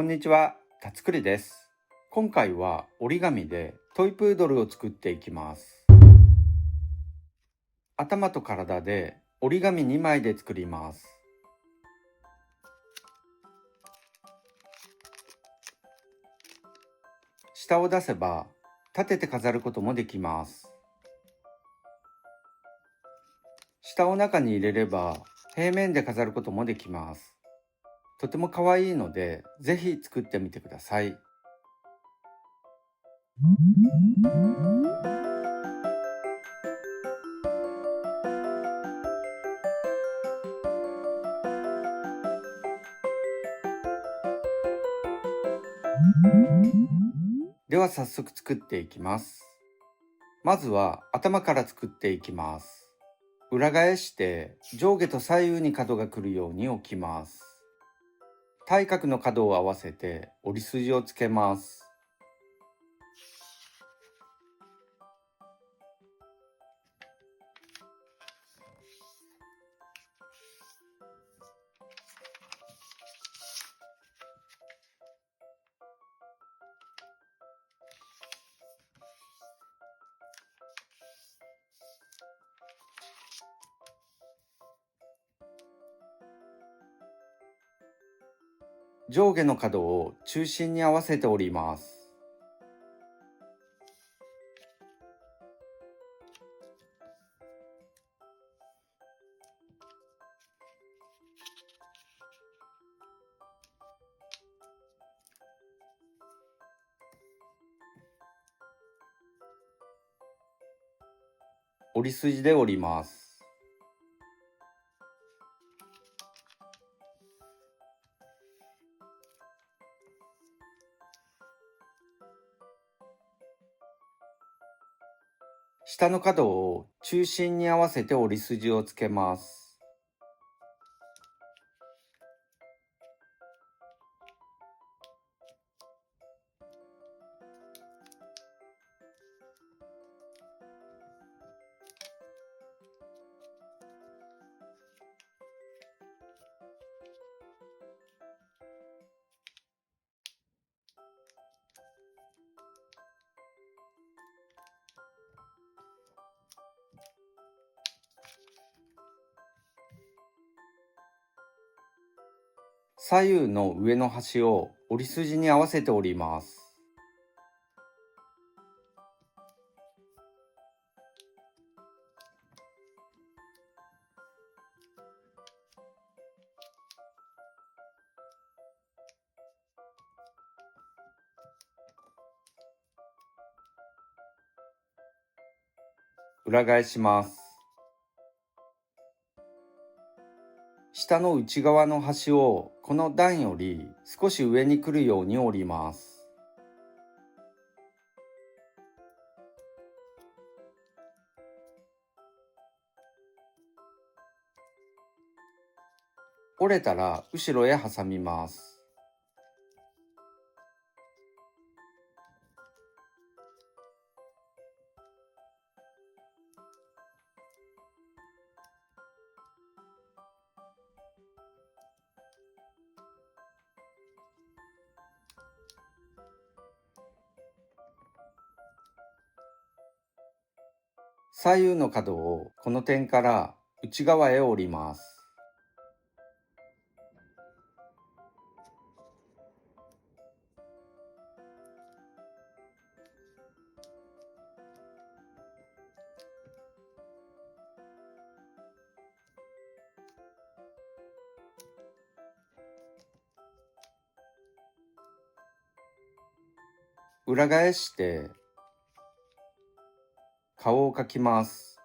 こんにちは、たつくりです。今回は折り紙でトイプードルを作っていきます。頭と体で折り紙2枚で作ります。下を出せば立てて飾ることもできます。下を中に入れれば平面で飾ることもできます。とても可愛いので、ぜひ作ってみてください。では早速作っていきます。まずは頭から作っていきます。裏返して上下と左右に角が来るように置きます。対角の角を合わせて折り筋をつけます。上下の角を中心に合わせて折ります。折り筋で折ります。下の角を中心に合わせて折り筋をつけます。左右の上の端を折り筋に合わせて折ります。裏返します。下の内側の端をこの段より少し上に来るように折ります。折れたら後ろへ挟みます。左右の角をこの点から内側へ折ります。裏返して顔を描きます。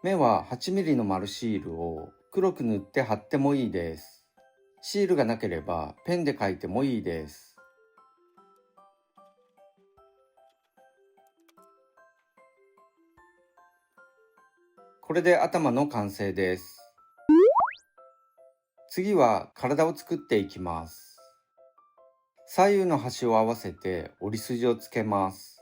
目は8ミリの丸シールを黒く塗って貼ってもいいです。シールがなければペンで描いてもいいです。これで頭の完成です。次は体を作っていきます。左右の端を合わせて折り筋をつけます。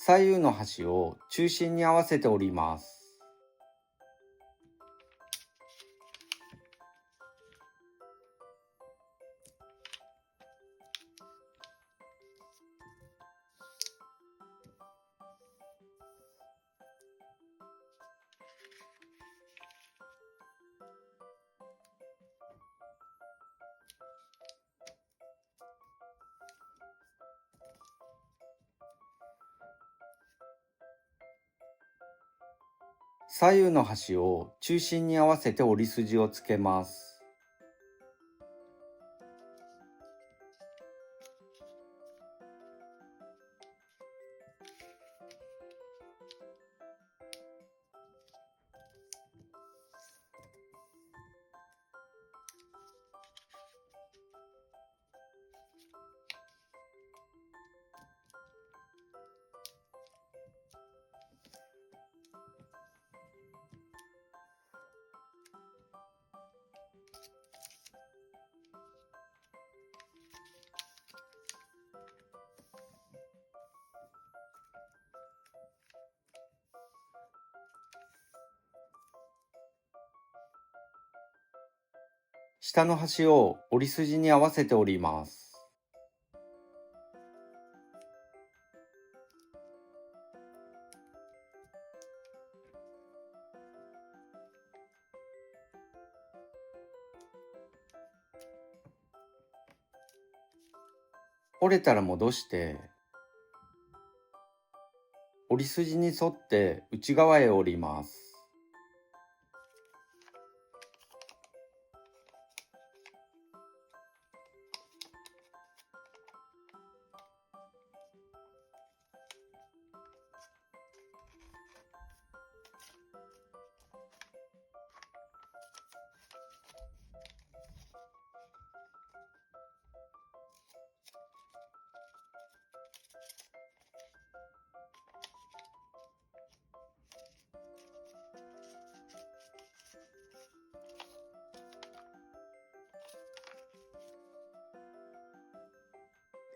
左右の端を中心に合わせて折ります。左右の端を中心に合わせて折り筋をつけます。下の端を折り筋に合わせて折ります。折れたら戻して、折り筋に沿って内側へ折ります。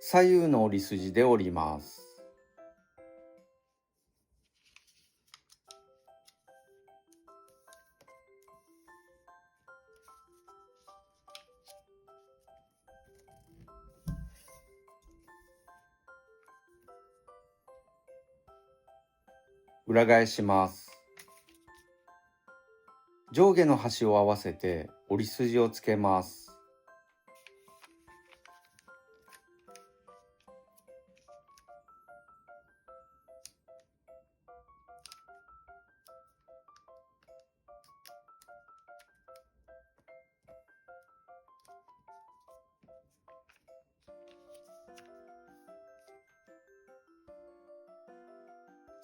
左右の折り筋で折ります。裏返します。上下の端を合わせて折り筋をつけます。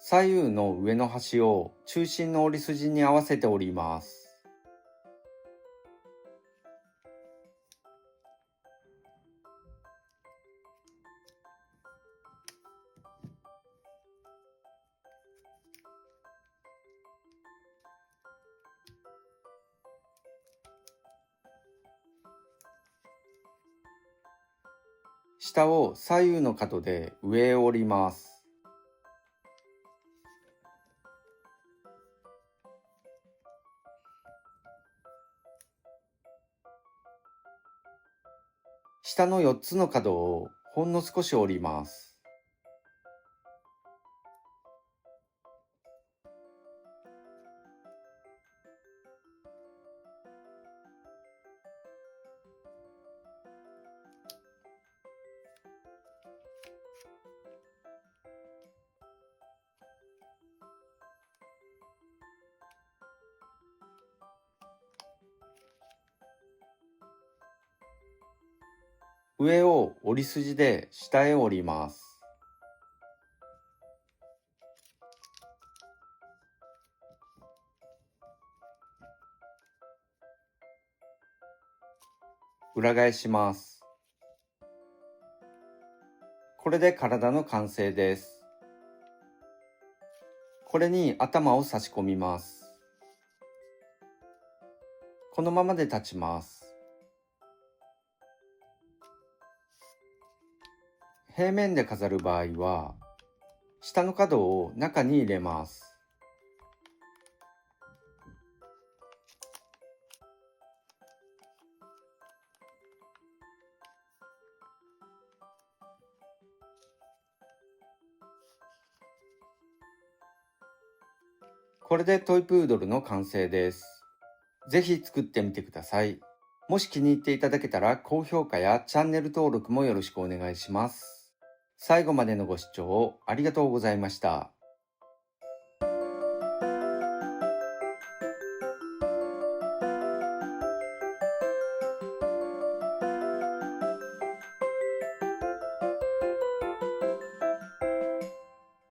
左右の上の端を中心の折り筋に合わせて折ります。下を左右の角で上へ折ります。下の4つの角をほんの少し折ります。上を折り筋で下へ折ります。裏返します。これで体の完成です。これに頭を差し込みます。このままで立ちます。平面で飾る場合は、下の角を中に入れます。これでトイプードルの完成です。ぜひ作ってみてください。もし気に入っていただけたら高評価やチャンネル登録もよろしくお願いします。最後までのご視聴ありがとうございました。